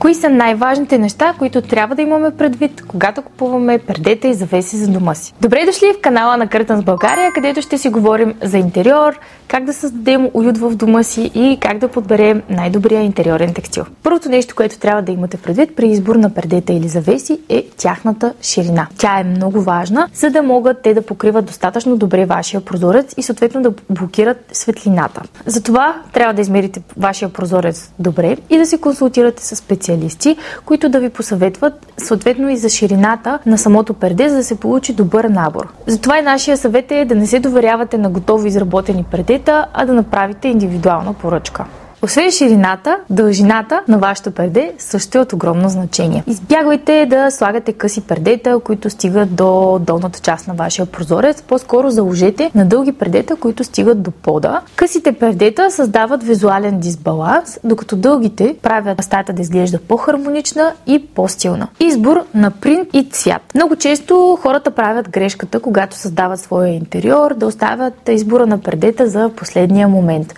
Кои са най-важните неща, които трябва да имаме предвид, когато купуваме пердета и завеси за дома си? Добре дошли в канала на Curtains България, където ще си говорим за интериор, как да създадем уют в дома си и как да подберем най-добрия интериорен текстил. Първото нещо, което трябва да имате предвид при избор на пердета или завеси е тяхната ширина. Тя е много важна, за да могат те да покриват достатъчно добре вашия прозорец и съответно да блокират светлината. Затова трябва да измерите вашия прозорец добре и да се консултирате с специалисти, които да ви посъветват съответно и за ширината на самото перде, за да се получи добър набор. Затова и нашия съвет е да не се доверявате на готово изработени пердета, а да направите индивидуална поръчка. Освен ширината, дължината на вашето перде също е от огромно значение. Избягвайте да слагате къси пердета, които стигат до долната част на вашия прозорец. По-скоро заложете на дълги пердета, които стигат до пода. Късите пердета създават визуален дисбаланс, докато дългите правят стаята да изглежда по-хармонична и по-стилна. Избор на принт и цвят. Много често хората правят грешката, когато създават своя интериор, да оставят избора на пердета за последния момент.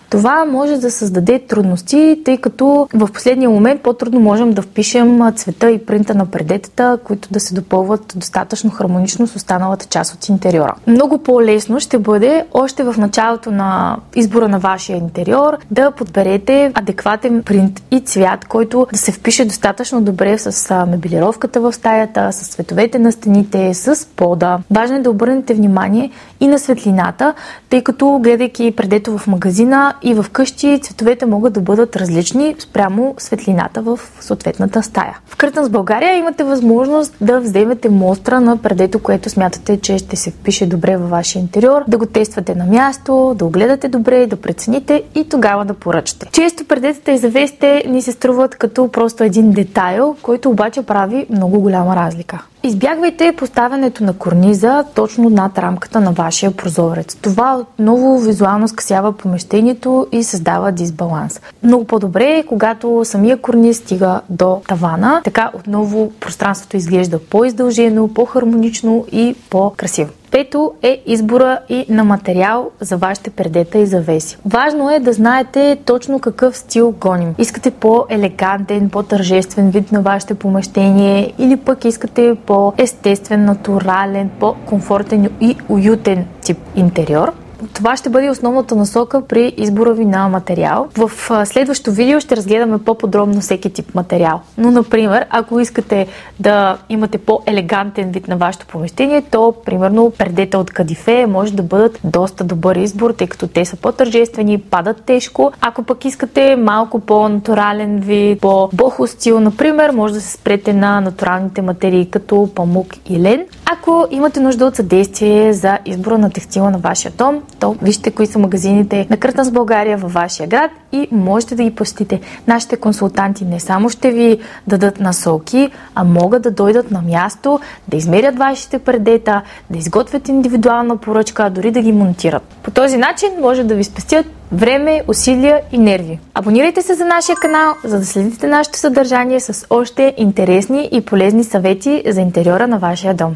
Това може да създаде трудности, тъй като в последния момент по-трудно можем да впишем цвета и принта на пердетата, които да се допълват достатъчно хармонично с останалата част от интериора. Много по-лесно ще бъде още в началото на избора на вашия интериор да подберете адекватен принт и цвят, който да се впише достатъчно добре с мебелировката в стаята, с цветовете на стените, с пода. Важно е да обърнете внимание и на светлината, тъй като гледайки пердето в магазина и в къщи цветовете могат да бъдат различни спрямо светлината в съответната стая. В Curtains България имате възможност да вземете мостра на пердето, което смятате, че ще се впише добре във вашия интериор, да го тествате на място, да огледате добре, да прецените и тогава да поръчате. Често пердетата и завесите ни се струват като просто един детайл, който обаче прави много голяма разлика. Избягвайте поставянето на корниза точно над рамката на вашия прозорец. Това отново визуално скъсява помещението и създава дисбаланс. Много по-добре е, когато самия корниз стига до тавана, така отново пространството изглежда по-издължено, по-хармонично и по-красиво. Пето е избора и на материал за вашите пердета и завеси. Важно е да знаете точно какъв стил гоним. Искате по-елегантен, по-тържествен вид на вашето помещение или пък искате по-естествен, натурален, по-комфортен и уютен тип интериор. Това ще бъде основната насока при избора ви на материал. В следващото видео ще разгледаме по-подробно всеки тип материал. Но, например, ако искате да имате по-елегантен вид на вашето помещение, то, примерно, пердета от кадифе може да бъдат доста добър избор, тъй като те са по-тържествени, падат тежко. Ако пък искате малко по-натурален вид, по-бохо стил, например, може да се спрете на натуралните материи, като памук и лен. Ако имате нужда от съдействие за избора на текстила на вашия дом, то вижте кои са магазините на Curtains България във вашия град и можете да ги посетите. Нашите консултанти не само ще ви дадат насоки, а могат да дойдат на място, да измерят вашите пердета, да изготвят индивидуална поръчка, дори да ги монтират. По този начин може да ви спестят време, усилия и нерви. Абонирайте се за нашия канал, за да следите нашето съдържание с още интересни и полезни съвети за интериора на вашия дом.